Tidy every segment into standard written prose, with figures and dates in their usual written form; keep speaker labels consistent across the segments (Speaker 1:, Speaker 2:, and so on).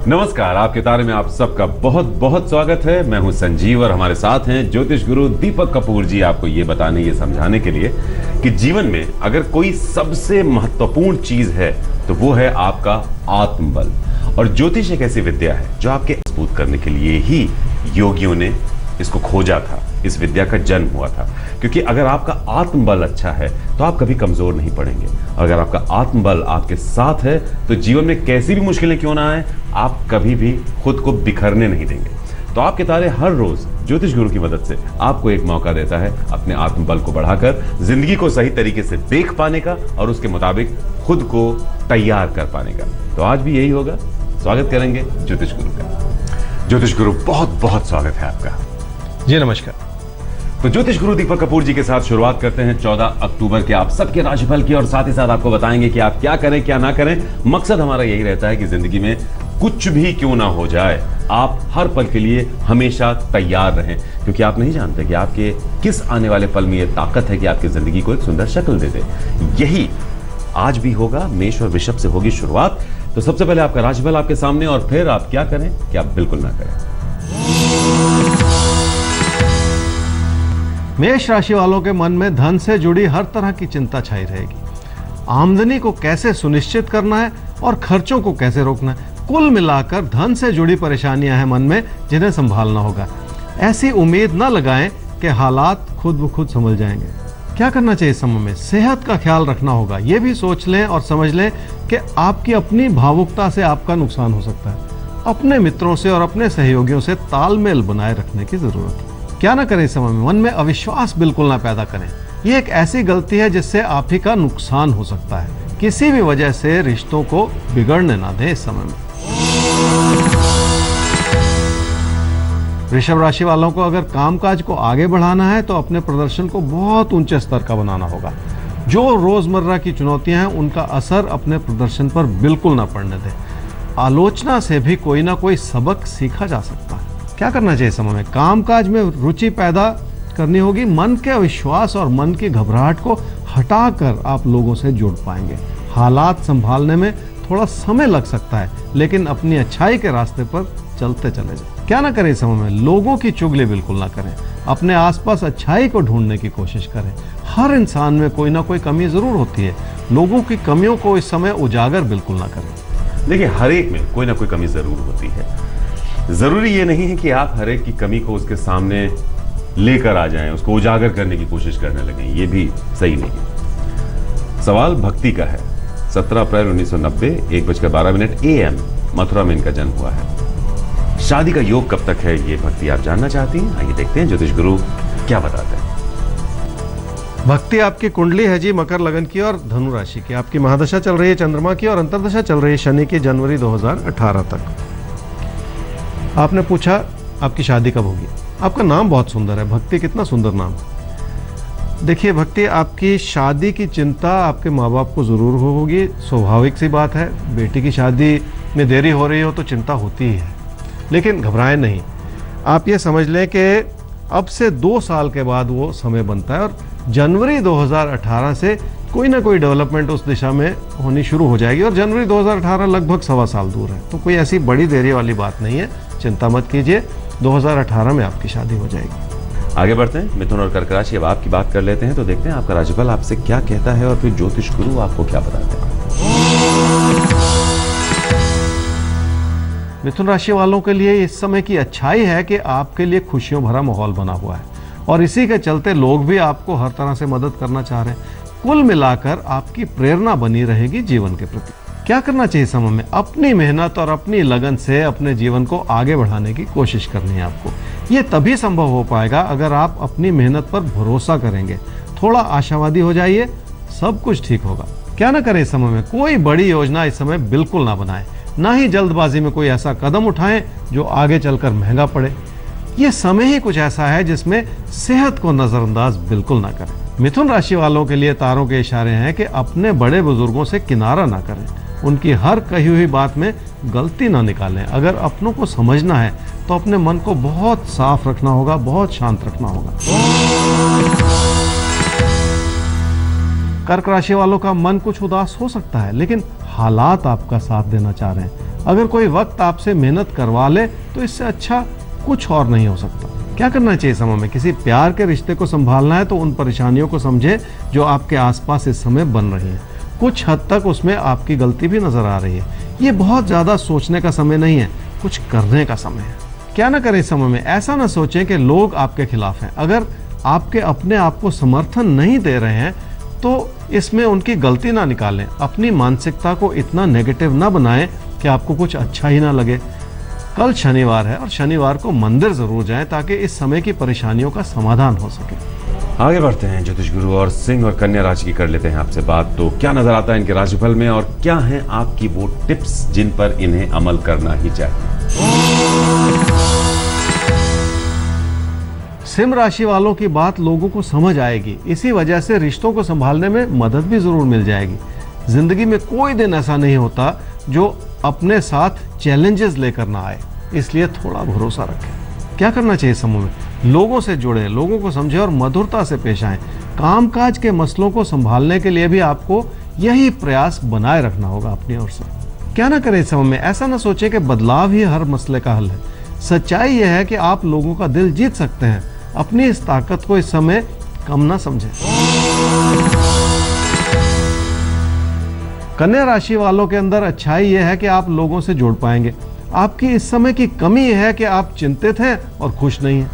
Speaker 1: नमस्कार, आपके तारे में आप सबका बहुत बहुत स्वागत है। मैं हूं संजीव और हमारे साथ हैं ज्योतिष गुरु दीपक कपूर जी, आपको ये बताने, ये समझाने के लिए कि जीवन में अगर कोई सबसे महत्वपूर्ण चीज है तो वो है आपका आत्मबल। और ज्योतिष एक ऐसी विद्या है जो आपके मजबूत करने के लिए ही योगियों ने इसको खोजा था, इस विद्या का जन्म हुआ था। क्योंकि अगर आपका आत्मबल अच्छा है तो आप कभी कमजोर नहीं पड़ेंगे। अगर आपका आत्मबल आपके साथ है तो जीवन में कैसी भी मुश्किलें क्यों ना आए, आप कभी भी खुद को बिखरने नहीं देंगे। तो आपके तारे हर रोज ज्योतिष गुरु की मदद से आपको एक मौका देता है अपने आत्मबल को बढ़ाकर जिंदगी को सही तरीके से देख पाने का और उसके मुताबिक खुद को तैयार कर पाने का। तो आज भी यही होगा। स्वागत करेंगे ज्योतिष गुरु का। ज्योतिष गुरु बहुत बहुत स्वागत है आपका।
Speaker 2: जी नमस्कार।
Speaker 1: तो ज्योतिष गुरु दीपक कपूर जी के साथ शुरुआत करते हैं 14 अक्टूबर के आप सबके राशिफल की, और साथ ही साथ आपको बताएंगे कि आप क्या करें क्या ना करें। मकसद हमारा यही रहता है कि जिंदगी में कुछ भी क्यों ना हो जाए, आप हर पल के लिए हमेशा तैयार रहें, क्योंकि आप नहीं जानते कि आपके किस आने वाले पल में यह ताकत है कि आपकी जिंदगी को एक सुंदर शक्ल दे दे। यही आज भी होगा। मेष और वृषभ से होगी शुरुआत। तो सबसे पहले आपका राशिफल आपके सामने, और फिर आप क्या करें क्या बिल्कुल ना करें।
Speaker 2: मेष राशि वालों के मन में धन से जुड़ी हर तरह की चिंता छाई रहेगी। आमदनी को कैसे सुनिश्चित करना है और खर्चों को कैसे रोकना है, कुल मिलाकर धन से जुड़ी परेशानियां हैं मन में, जिन्हें संभालना होगा। ऐसी उम्मीद न लगाएं कि हालात खुद ब खुद संभल जाएंगे। क्या करना चाहिए इस समय में? सेहत का ख्याल रखना होगा। ये भी सोच लें और समझ लें कि आपकी अपनी भावुकता से आपका नुकसान हो सकता है। अपने मित्रों से और अपने सहयोगियों से तालमेल बनाए रखने की जरूरत है। क्या ना करें इस समय में? मन में अविश्वास बिल्कुल ना पैदा करें। ये एक ऐसी गलती है जिससे आप ही का नुकसान हो सकता है। किसी भी वजह से रिश्तों को बिगड़ने ना दें इस समय में। वृषभ राशि वालों को अगर कामकाज को आगे बढ़ाना है तो अपने प्रदर्शन को बहुत ऊंचे स्तर का बनाना होगा। जो रोजमर्रा की चुनौतियां हैं उनका असर अपने प्रदर्शन पर बिल्कुल ना पड़ने दें। आलोचना से भी कोई ना कोई सबक सीखा जा सकता है। क्या करना चाहिए समय में? कामकाज में रुचि पैदा करनी होगी। मन के अविश्वास और मन की घबराहट को हटाकर आप लोगों से जुड़ पाएंगे। हालात संभालने में थोड़ा समय लग सकता है, लेकिन अपनी अच्छाई के रास्ते पर चलते चले जाएं। क्या ना करें इस समय में? लोगों की चुगली बिल्कुल ना करें। अपने आसपास अच्छाई को ढूंढने की कोशिश करें। हर इंसान में कोई ना कोई कमी जरूर होती है। लोगों की कमियों को इस समय उजागर बिल्कुल ना करें।
Speaker 1: देखिए, हर एक में कोई ना कोई कमी जरूर होती है। जरूरी ये नहीं है कि आप हर एक की कमी को उसके सामने लेकर आ जाएं, उसको उजागर करने की कोशिश करने लगें। ये भी सही नहीं है। सवाल भक्ति का है। 17 अप्रैल 1990 1:12 AM मथुरा में इनका जन्म हुआ है। शादी का योग कब तक है, ये भक्ति आप जानना चाहती हैं? आइए देखते हैं ज्योतिष गुरु क्या बताते हैं।
Speaker 2: भक्ति आपकी कुंडली है जी, मकर लगन की और धनु राशि की। आपकी महादशा चल रही है चंद्रमा की, और अंतर्दशा चल रही है शनि की, जनवरी 2018 तक। आपने पूछा आपकी शादी कब होगी। आपका नाम बहुत सुंदर है, भक्ति, कितना सुंदर नाम। देखिए भक्ति, आपकी शादी की चिंता आपके माँ बाप को जरूर होगी, स्वाभाविक सी बात है। बेटी की शादी में देरी हो रही हो तो चिंता होती ही है, लेकिन घबराएं नहीं। आप ये समझ लें कि अब से 2 साल के बाद वो समय बनता है, और जनवरी 2018 से कोई ना कोई डेवलपमेंट उस दिशा में होनी शुरू हो जाएगी। और जनवरी 2018 लगभग 1.25 साल दूर है, तो कोई ऐसी बड़ी देरी वाली बात नहीं है। चिंता मत कीजिए, 2018 में आपकी शादी हो जाएगी।
Speaker 1: आगे बढ़ते हैं मिथुन और कर्क राशि। अब आपकी बात कर लेते हैं, तो देखते हैं आपका राशिफल आपसे क्या कहता है और फिर ज्योतिष गुरु आपको क्या बताते हैं।
Speaker 2: मिथुन राशि वालों के लिए इस समय की अच्छाई है कि आपके लिए खुशियों भरा माहौल बना हुआ है, और इसी के चलते लोग भी आपको हर तरह से मदद करना चाह रहे हैं। कुल मिलाकर आपकी प्रेरणा बनी रहेगी जीवन के प्रति। क्या करना चाहिए समय में? अपनी मेहनत और अपनी लगन से अपने जीवन को आगे बढ़ाने की कोशिश करनी है आपको। ये तभी संभव हो पाएगा अगर आप अपनी मेहनत पर भरोसा करेंगे। थोड़ा आशावादी हो जाइए, सब कुछ ठीक होगा। क्या ना करें इस समय में? कोई बड़ी योजना इस समय बिल्कुल ना बनाएं, ना ही जल्दबाजी में कोई ऐसा कदम उठाएं जो आगे चलकर महंगा पड़े। ये समय ही कुछ ऐसा है जिसमें सेहत को नजरअंदाज बिल्कुल ना करें। मिथुन राशि वालों के लिए तारों के इशारे हैं कि अपने बड़े बुजुर्गों से किनारा ना करें। उनकी हर कही हुई बात में गलती ना निकालें। अगर अपनों को समझना है तो अपने मन को बहुत साफ रखना होगा, बहुत शांत रखना होगा। कर्क राशि वालों का मन कुछ उदास हो सकता है, लेकिन हालात आपका साथ देना चाह रहे हैं। अगर कोई वक्त आपसे मेहनत करवा ले तो इससे अच्छा कुछ और नहीं हो सकता। क्या करना चाहिए समय में? किसी प्यार के रिश्ते को संभालना है तो उन परेशानियों को समझे जो आपके आसपास इस समय बन रही हैं। कुछ हद तक उसमें आपकी गलती भी नजर आ रही है। ये बहुत ज्यादा सोचने का समय नहीं है, कुछ करने का समय है। क्या ना करें इस समय में? ऐसा ना सोचें कि लोग आपके खिलाफ हैं। अगर आपके अपने आप को समर्थन नहीं दे रहे हैं तो इसमें उनकी गलती ना निकालें। अपनी मानसिकता को इतना नेगेटिव ना बनाएं कि आपको कुछ अच्छा ही ना लगे। कल शनिवार है और शनिवार को मंदिर जरूर जाएं ताकि इस समय की परेशानियों का समाधान हो सके।
Speaker 1: आगे बढ़ते हैं ज्योतिष गुरु और सिंह और कन्या राशि की कर लेते हैं आपसे बात। तो क्या नजर आता है इनके राशिफल में और क्या है आपकी वो टिप्स जिन पर इन्हें अमल करना ही चाहिए?
Speaker 2: सिंह राशि वालों की बात लोगों को समझ आएगी। इसी वजह से रिश्तों को संभालने में मदद भी जरूर मिल जाएगी। जिंदगी में कोई दिन ऐसा नहीं होता जो अपने साथ चैलेंजेस लेकर ना आए, इसलिए थोड़ा भरोसा रखें। क्या करना चाहिए समूह में? लोगों से जुड़े, लोगों को समझे और मधुरता से पेश आए। कामकाज के मसलों को संभालने के लिए भी आपको यही प्रयास बनाए रखना होगा अपनी ओर से। क्या ना करें इस समय में? ऐसा ना सोचें कि बदलाव ही हर मसले का हल है। सच्चाई यह है कि आप लोगों का दिल जीत सकते हैं। अपनी इस ताकत को इस समय कम ना समझें। कन्या राशि वालों के अंदर अच्छाई यह है कि आप लोगों से जुड़ पाएंगे। आपकी इस समय की कमी है कि आप चिंतित हैं और खुश नहीं हैं,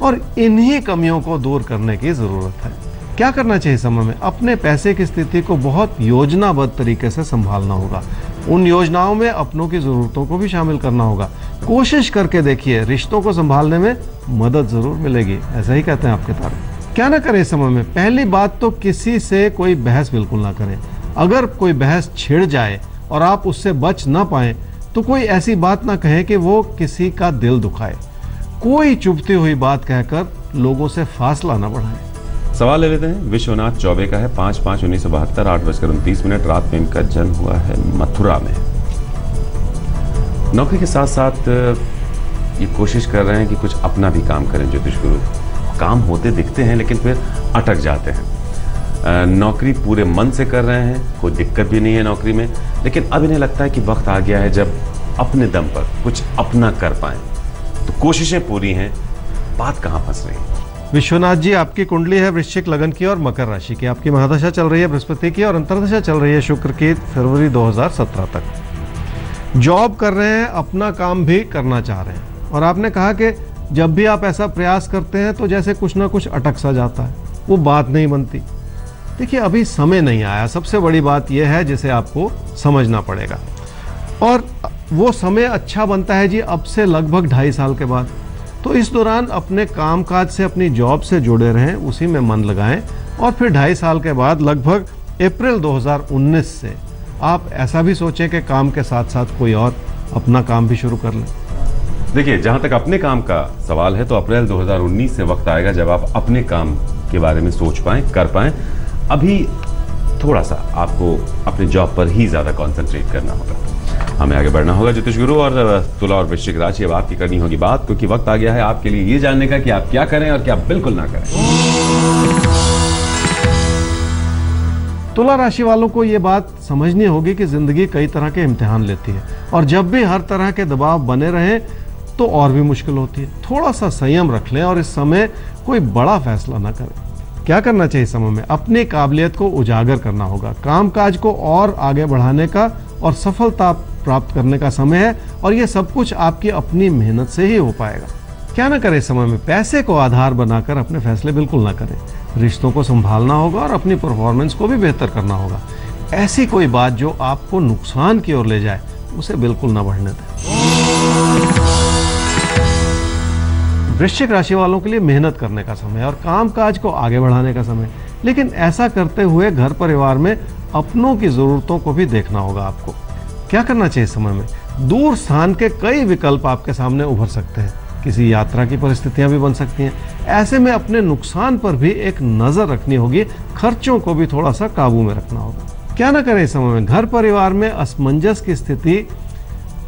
Speaker 2: और इन्हीं कमियों को दूर करने की जरूरत है। क्या करना चाहिए समय में? अपने पैसे की स्थिति को बहुत योजनाबद्ध तरीके से संभालना होगा। उन योजनाओं में अपनों की जरूरतों को भी शामिल करना होगा। कोशिश करके देखिए, रिश्तों को संभालने में मदद जरूर मिलेगी। ऐसा ही कहते हैं आपके तारे। क्या ना करें इस समय में? पहली बात तो किसी से कोई बहस बिल्कुल ना करें। अगर कोई बहस छिड़ जाए और आप उससे बच ना पाए तो कोई ऐसी बात ना कहें कि वो किसी का दिल दुखाए। कोई चुभती हुई बात कहकर लोगों से फासला ना बढ़ाएं।
Speaker 1: सवाल ले लेते हैं। विश्वनाथ चौबे का है 5/5/1972, 8:29। रात में इनका जन्म हुआ है मथुरा में। नौकरी के साथ साथ ये कोशिश कर रहे हैं कि कुछ अपना भी काम करें ज्योतिष गुरु। काम होते दिखते हैं लेकिन फिर अटक जाते हैं। नौकरी पूरे मन से कर रहे हैं, कोई दिक्कत भी नहीं है नौकरी में, लेकिन अब इन्हें लगता है कि वक्त आ गया है जब अपने दम पर कुछ अपना कर पाएं। तो कोशिशें पूरी हैं, बात कहाँ फंस रही है?
Speaker 2: विश्वनाथ जी, आपकी कुंडली है वृश्चिक लगन की और मकर राशि की। आपकी महादशा चल रही है बृहस्पति की और अंतर्दशा चल रही है शुक्र की फरवरी 2017 तक। जॉब कर रहे हैं, अपना काम भी करना चाह रहे हैं, और आपने कहा कि जब भी आप ऐसा प्रयास करते हैं तो जैसे कुछ ना कुछ अटक सा जाता है, वो बात नहीं बनती। देखिए, अभी समय नहीं आया। सबसे बड़ी बात यह है जिसे आपको समझना पड़ेगा, और वो समय अच्छा बनता है जी अब से लगभग 2.5 साल के बाद। तो इस दौरान अपने कामकाज से, अपनी जॉब से जुड़े रहें, उसी में मन लगाएं, और फिर 2.5 साल के बाद लगभग अप्रैल 2019 से आप ऐसा भी सोचें कि काम के साथ साथ कोई और अपना काम भी शुरू कर लें।
Speaker 1: देखिए, जहां तक अपने काम का सवाल है तो अप्रैल 2019 से वक्त आएगा जब आप अपने काम के बारे में सोच पाएं, कर पाएं। अभी थोड़ा सा आपको अपने जॉब पर ही ज्यादा कंसंट्रेट करना होगा। हमें आगे बढ़ना होगा ज्योतिष गुरु, और तुला और वृश्चिक राशि अब आपकी करनी होगी बात, क्योंकि वक्त आ गया है आपके लिए ये जानने का कि आप क्या करें और क्या बिल्कुल ना करें।
Speaker 2: तुला राशि वालों को ये बात समझनी होगी कि जिंदगी कई तरह के इम्तिहान लेती है, और जब भी हर तरह के दबाव बने रहे तो और भी मुश्किल होती है। थोड़ा सा संयम रख लें और इस समय कोई बड़ा फैसला ना करें। क्या करना चाहिए समय में? अपनी काबिलियत को उजागर करना होगा। कामकाज को और आगे बढ़ाने का और सफलता प्राप्त करने का समय है, और ये सब कुछ आपकी अपनी मेहनत से ही हो पाएगा। क्या ना करें समय में? पैसे को आधार बनाकर अपने फैसले बिल्कुल ना करें। रिश्तों को संभालना होगा और अपनी परफॉर्मेंस को भी बेहतर करना होगा। ऐसी कोई बात जो आपको नुकसान की ओर ले जाए, उसे बिल्कुल ना बढ़ने दें। वृश्चिक राशि वालों के लिए मेहनत करने का समय और कामकाज को आगे बढ़ाने का समय, लेकिन ऐसा करते हुए घर परिवार में अपनों की जरूरतों को भी देखना होगा आपको। क्या करना चाहिए समय में? दूर स्थान के कई विकल्प आपके सामने उभर सकते हैं। किसी यात्रा की परिस्थितियां भी बन सकती हैं। ऐसे में अपने नुकसान पर भी एक नजर रखनी होगी। खर्चों को भी थोड़ा सा काबू में रखना होगा। क्या ना करें इस समय में? घर परिवार में असमंजस की स्थिति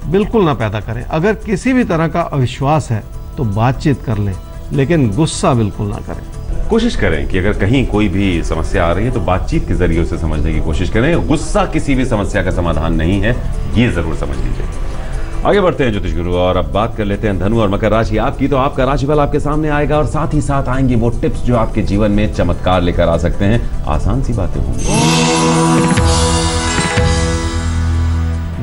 Speaker 2: बिल्कुल ना पैदा करें। अगर किसी भी तरह का अविश्वास है तो बातचीत कर लें, लेकिन गुस्सा बिल्कुल ना करें।
Speaker 1: कोशिश करें कि अगर कहीं कोई भी समस्या आ रही है तो बातचीत के जरिए उसे समझने की कोशिश करें। गुस्सा किसी भी समस्या का समाधान नहीं है, ये जरूर समझ लीजिए। आगे बढ़ते हैं ज्योतिष गुरु और अब बात कर लेते हैं धनु और मकर राशि आपकी। तो आपका राशिफल आपके सामने आएगा और साथ ही साथ आएंगे वो टिप्स जो आपके जीवन में चमत्कार लेकर आ सकते हैं। आसान सी बातें होंगी।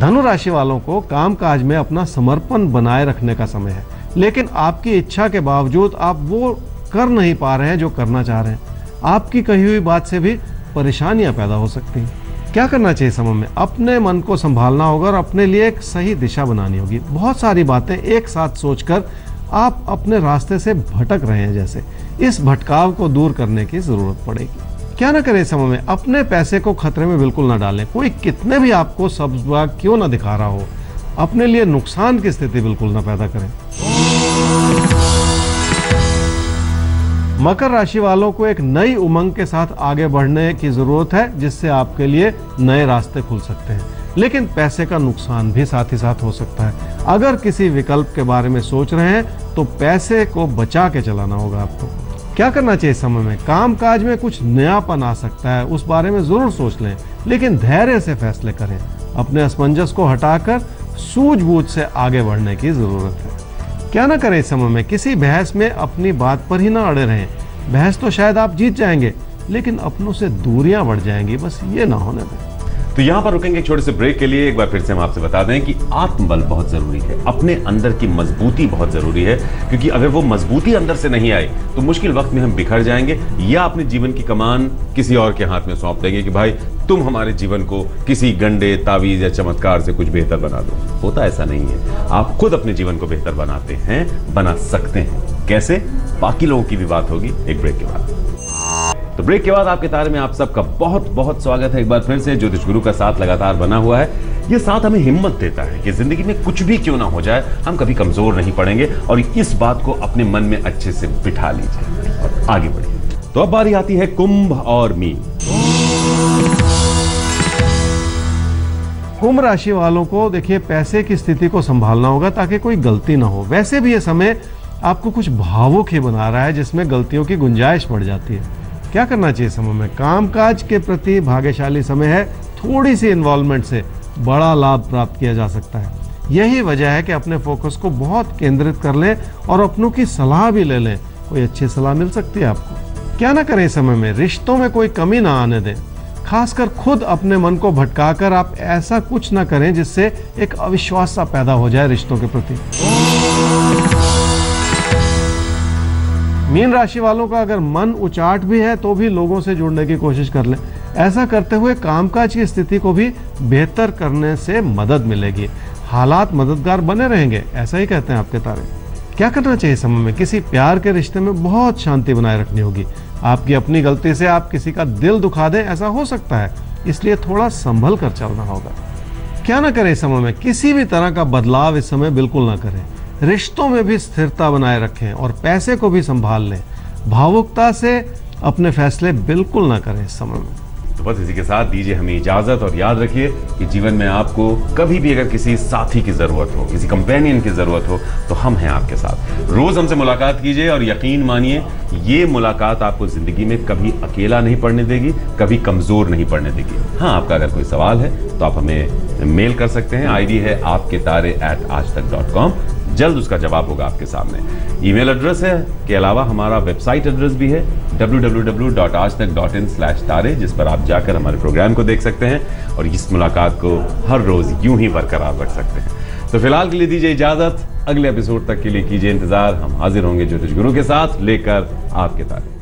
Speaker 2: धनु राशि वालों को कामकाज में अपना समर्पण बनाए रखने का समय है, लेकिन आपकी इच्छा के बावजूद आप वो कर नहीं पा रहे हैं जो करना चाह रहे हैं। आपकी कही हुई बात से भी परेशानियां पैदा हो सकती हैं। क्या करना चाहिए समय में? अपने मन को संभालना होगा और अपने लिए एक सही दिशा बनानी होगी। बहुत सारी बातें एक साथ सोचकर आप अपने रास्ते से भटक रहे हैं, जैसे इस भटकाव को दूर करने की जरूरत पड़ेगी। क्या ना करें समय में? अपने पैसे को खतरे में बिल्कुल ना डालें। कोई कितने भी आपको सब्ज़ क्यों ना दिखा रहा हो, अपने लिए नुकसान की स्थिति बिल्कुल ना पैदा करें। मकर राशि वालों को एक नई उमंग के साथ आगे बढ़ने की जरूरत है, जिससे आपके लिए नए रास्ते खुल सकते हैं, लेकिन पैसे का नुकसान भी साथ ही साथ हो सकता है। अगर किसी विकल्प के बारे में सोच रहे हैं तो पैसे को बचा के चलाना होगा आपको। क्या करना चाहिए समय में? कामकाज में कुछ नयापन आ सकता है, उस बारे में जरूर सोच लें, लेकिन धैर्य से फैसले करें। अपने असमंजस को हटाकर सूझबूझ से आगे बढ़ने की जरूरत है। क्या ना करें इस समय में? किसी बहस में अपनी बात पर ही ना अड़े रहें। बहस तो शायद आप जीत जाएंगे, लेकिन अपनों से दूरियां बढ़ जाएंगी, बस ये ना होने दें।
Speaker 1: तो यहाँ पर रुकेंगे एक छोटे से ब्रेक के लिए। एक बार फिर से हम आपसे बता दें कि आत्मबल बहुत जरूरी है, अपने अंदर की मजबूती बहुत जरूरी है, क्योंकि अगर वो मजबूती अंदर से नहीं आई तो मुश्किल वक्त में हम बिखर जाएंगे या अपने जीवन की कमान किसी और के हाथ में सौंप देंगे कि भाई तुम हमारे जीवन को किसी गंडे तावीज या चमत्कार से कुछ बेहतर बना दो। होता ऐसा नहीं है। आप खुद अपने जीवन को बेहतर बनाते हैं, बना सकते हैं। कैसे? बाकी लोगों की भी बात होगी एक ब्रेक के बाद। तो ब्रेक के बाद आपके तारे में आप सबका बहुत बहुत स्वागत है। एक बार फिर से ज्योतिष गुरु का साथ लगातार बना हुआ है। ये साथ हमें हिम्मत देता है कि जिंदगी में कुछ भी क्यों ना हो जाए, हम कभी कमजोर नहीं पड़ेंगे और इस बात को अपने मन में अच्छे से बिठा लीजिए और आगे बढ़िए। तो अब बारी आती है कुंभ और मीन।
Speaker 2: कुंभ राशि वालों को देखिए, पैसे की स्थिति को संभालना होगा ताकि कोई गलती ना हो। वैसे भी ये समय आपको कुछ भावुक ही बना रहा है, जिसमें गलतियों की गुंजाइश बढ़ जाती है। क्या करना चाहिए समय में? कामकाज के प्रति भाग्यशाली समय है। थोड़ी सी इन्वॉल्वमेंट से बड़ा लाभ प्राप्त किया जा सकता है। यही वजह है कि अपने फोकस को बहुत केंद्रित कर लें और अपनों की सलाह भी ले लें। कोई अच्छी सलाह मिल सकती है आपको। क्या ना करें इस समय में? रिश्तों में कोई कमी ना आने दें। खासकर खुद अपने मन को भटकाकर आप ऐसा कुछ ना करें जिससे एक अविश्वास सा पैदा हो जाए रिश्तों के प्रति। मीन राशि वालों का अगर मन उचाट भी है तो भी लोगों से जुड़ने की कोशिश कर लें। ऐसा करते हुए कामकाज की स्थिति को भी बेहतर करने से मदद मिलेगी। हालात मददगार बने रहेंगे, ऐसा ही कहते हैं आपके तारे। क्या करना चाहिए समय में? किसी प्यार के रिश्ते में बहुत शांति बनाए रखनी होगी। आपकी अपनी गलती से आप किसी का दिल दुखा दें, ऐसा हो सकता है, इसलिए थोड़ा संभल कर चलना होगा। क्या ना करें इस समय में? किसी भी तरह का बदलाव इस समय बिल्कुल ना करें। रिश्तों में भी स्थिरता बनाए रखें और पैसे को भी संभाल लें। भावुकता से अपने फैसले बिल्कुल ना करें इस समय में।
Speaker 1: तो बस इसी के साथ दीजिए हमें इजाजत और याद रखिए कि जीवन में आपको कभी भी अगर किसी साथी की जरूरत हो, किसी कंपेनियन की जरूरत हो, तो हम हैं आपके साथ। रोज हमसे मुलाकात कीजिए और यकीन मानिए ये मुलाकात आपको जिंदगी में कभी अकेला नहीं पड़ने देगी, कभी कमजोर नहीं पड़ने देगी। हाँ, आपका अगर कोई सवाल है तो आप हमें मेल कर सकते हैं। आईडी है आपकेतारे@aajtak.com। जल्द उसका जवाब होगा आपके सामने। ईमेल एड्रेस है के अलावा हमारा वेबसाइट एड्रेस भी है www.aajtak.in/tare, जिस पर आप जाकर हमारे प्रोग्राम को देख सकते हैं और इस मुलाकात को हर रोज यूं ही बरकरार रख सकते हैं। तो फिलहाल के लिए दीजिए इजाजत। अगले एपिसोड तक के लिए कीजिए इंतजार। हम हाजिर होंगे ज्योतिष गुरु के साथ लेकर आपके तारे।